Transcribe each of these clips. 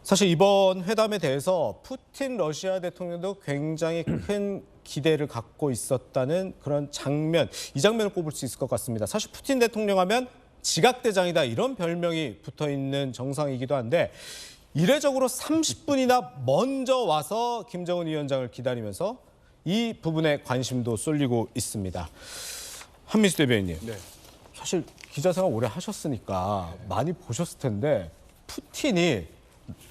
사실 이번 회담에 대해서 푸틴 러시아 대통령도 굉장히 큰 기대를 갖고 있었다는 그런 장면, 이 장면을 꼽을 수 있을 것 같습니다. 사실 푸틴 대통령 하면 지각대장이다 이런 별명이 붙어있는 정상이기도 한데 이례적으로 30분이나 먼저 와서 김정은 위원장을 기다리면서 이 부분에 관심도 쏠리고 있습니다. 한민수 대변인님, 네. 사실 기자 생활 오래 하셨으니까 많이 보셨을 텐데 푸틴이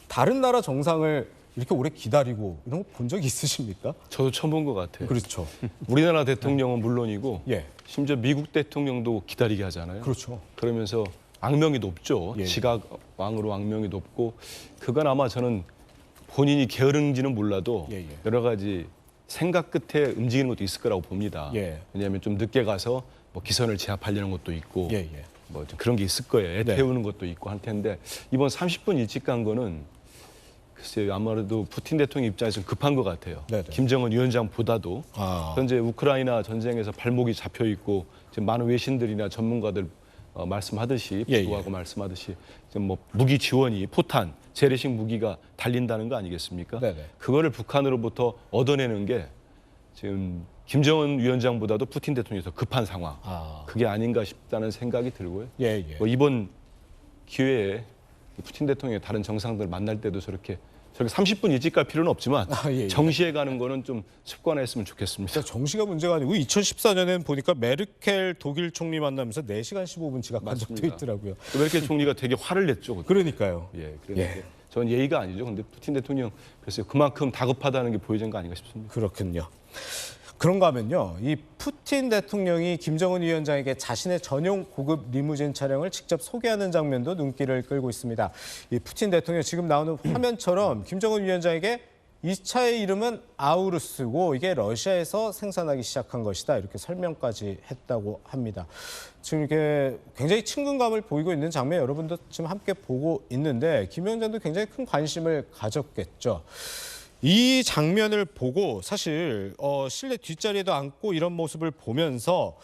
다른 나라 정상을 이렇게 오래 기다리고 이런 거 본 적이 있으십니까? 저도 처음 본 것 같아요. 그렇죠. 우리나라 대통령은 물론이고 예. 심지어 미국 대통령도 기다리게 하잖아요. 그렇죠. 그러면서 악명이 높죠. 예. 지각왕으로 악명이 높고 그건 아마 저는 본인이 게으른지는 몰라도 예, 예. 여러 가지 생각 끝에 움직이는 것도 있을 거라고 봅니다. 예. 왜냐하면 좀 늦게 가서 뭐 기선을 제압하려는 것도 있고 예, 예. 뭐 좀 그런 게 있을 거예요. 애 네. 태우는 것도 있고 할 텐데 이번 30분 일찍 간 거는 글쎄요, 아무래도 푸틴 대통령 입장에서 급한 것 같아요. 네네. 김정은 위원장보다도 현재 우크라이나 전쟁에서 발목이 잡혀 있고 지금 많은 외신들이나 전문가들 말씀하듯이 예, 보도하고 말씀하듯이 지금 뭐 무기 지원이 포탄, 재래식 무기가 달린다는 거 아니겠습니까? 네네. 그거를 북한으로부터 얻어내는 게 지금 김정은 위원장보다도 푸틴 대통령이 더 급한 상황. 그게 아닌가 싶다는 생각이 들고요. 예, 예. 뭐 이번 기회에 푸틴 대통령이 다른 정상들 만날 때도 저렇게 30분 일찍 갈 필요는 없지만 예, 예. 정시에 가는 거는 좀 습관화했으면 좋겠습니다. 정시가 문제가 아니고 2014년에는 보니까 메르켈 독일 총리 만나면서 4시간 15분 지각한 적도 맞습니다. 있더라고요. 메르켈 총리가 되게 화를 냈죠. 그때. 그러니까요. 예, 그런데 전 예의가 아니죠. 근데 푸틴 대통령 그래서 그만큼 다급하다는 게 보여준 거 아닌가 싶습니다. 그렇군요. 그런가 하면요, 이 푸틴 대통령이 김정은 위원장에게 자신의 전용 고급 리무진 차량을 직접 소개하는 장면도 눈길을 끌고 있습니다. 이 푸틴 대통령 지금 나오는 화면처럼 김정은 위원장에게 이 차의 이름은 아우루스고 이게 러시아에서 생산하기 시작한 것이다 이렇게 설명까지 했다고 합니다. 지금 이렇게 굉장히 친근감을 보이고 있는 장면 여러분도 지금 함께 보고 있는데 김 위원장도 굉장히 큰 관심을 가졌겠죠. 이 장면을 보고 사실 실내 뒷자리에도 앉고 이런 모습을 보면서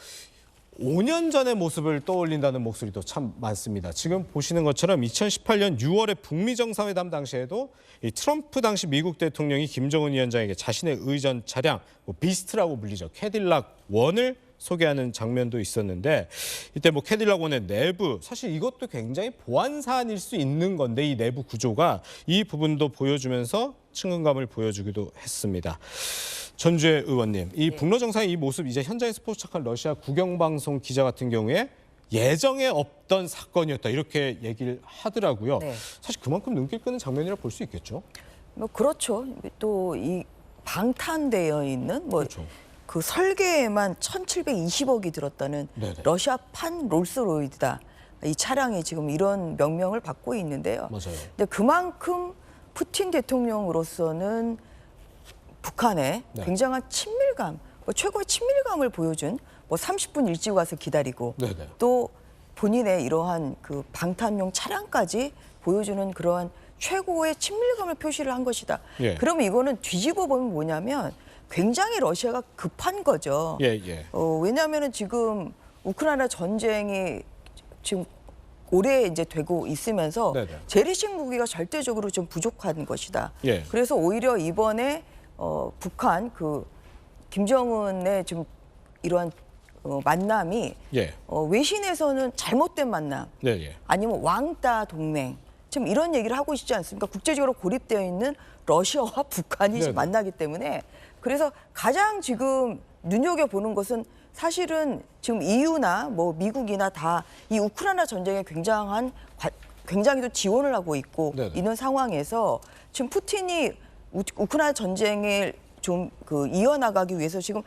5년 전의 모습을 떠올린다는 목소리도 참 많습니다. 지금 보시는 것처럼 2018년 6월에 북미 정상회담 당시에도 이 트럼프 당시 미국 대통령이 김정은 위원장에게 자신의 의전 차량 비스트라고 불리죠. 캐딜락 원을 소개하는 장면도 있었는데 이때 뭐 캐딜락 원의 내부 사실 이것도 굉장히 보안 사안일 수 있는 건데 이 내부 구조가 이 부분도 보여주면서 친근감을 보여주기도 했습니다. 전주혜 의원님, 이 북러 정상의 이 모습 이제 현장에서 포착한 러시아 국영방송 기자 같은 경우에 예정에 없던 사건이었다 이렇게 얘기를 하더라고요. 네. 사실 그만큼 눈길 끄는 장면이라 볼 수 있겠죠. 뭐 그렇죠. 또 이 방탄되어 있는 뭐 그렇죠. 그 설계에만 1,720억이 들었다는 네네. 러시아판 롤스로이드다. 이 차량이 지금 이런 명명을 받고 있는데요. 맞아요. 근데 그만큼 푸틴 대통령으로서는 북한에 네. 굉장한 친밀감, 최고의 친밀감을 보여준 30분 일찍 와서 기다리고 네네. 또 본인의 이러한 그 방탄용 차량까지 보여주는 그러한 최고의 친밀감을 표시를 한 것이다. 예. 그러면 이거는 뒤집어 보면 뭐냐면 굉장히 러시아가 급한 거죠. 예, 예. 왜냐하면은 지금 우크라이나 전쟁이 지금 오래 이제 되고 있으면서 네네. 재래식 무기가 절대적으로 좀 부족한 것이다. 예. 그래서 오히려 이번에 북한 그 김정은의 지금 이러한 만남이 예. 외신에서는 잘못된 만남, 네, 예. 아니면 왕따 동맹, 지금 이런 얘기를 하고 있지 않습니까? 국제적으로 고립되어 있는 러시아와 북한이 네네. 지금 만나기 때문에 그래서 가장 지금 눈여겨보는 것은 사실은 지금 EU나 뭐 미국이나 다 이 우크라이나 전쟁에 굉장히도 지원을 하고 있고 네네. 있는 상황에서 지금 푸틴이 우크라이나 전쟁을 좀 이어나가기 위해서 지금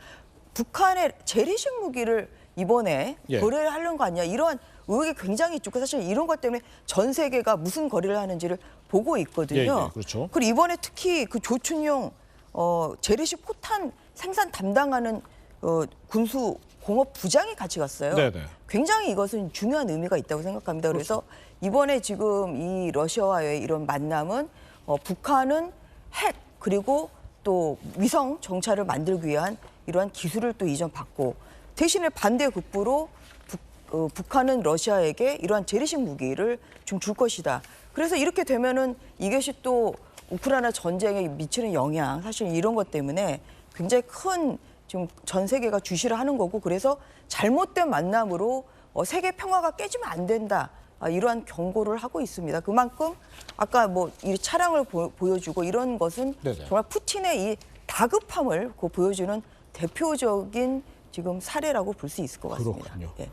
북한의 재래식 무기를 이번에 예. 거래를 하려는 거 아니냐 이러한 의혹이 굉장히 있고 사실 이런 것 때문에 전 세계가 무슨 거래를 하는지를 보고 있거든요. 예, 예, 그렇죠. 그리고 이번에 특히 그 조춘용 재래식 포탄 생산 담당하는 군수 공업 부장이 같이 갔어요. 네네. 굉장히 이것은 중요한 의미가 있다고 생각합니다. 그래서 이번에 지금 이 러시아와의 이런 만남은 북한은 핵 그리고 또 위성 정찰을 만들기 위한 이러한 기술을 또 이전받고 대신에 반대 급부로 북한은 러시아에게 이러한 재래식 무기를 좀 줄 것이다. 그래서 이렇게 되면은 이것이 또 우크라이나 전쟁에 미치는 영향, 사실 이런 것 때문에 굉장히 큰 지금 전 세계가 주시를 하는 거고, 그래서 잘못된 만남으로 세계 평화가 깨지면 안 된다. 이러한 경고를 하고 있습니다. 그만큼 아까 뭐 이 차량을 보여주고 이런 것은 네네. 정말 푸틴의 이 다급함을 보여주는 대표적인 지금 사례라고 볼 수 있을 것 같습니다. 그렇군요. 예.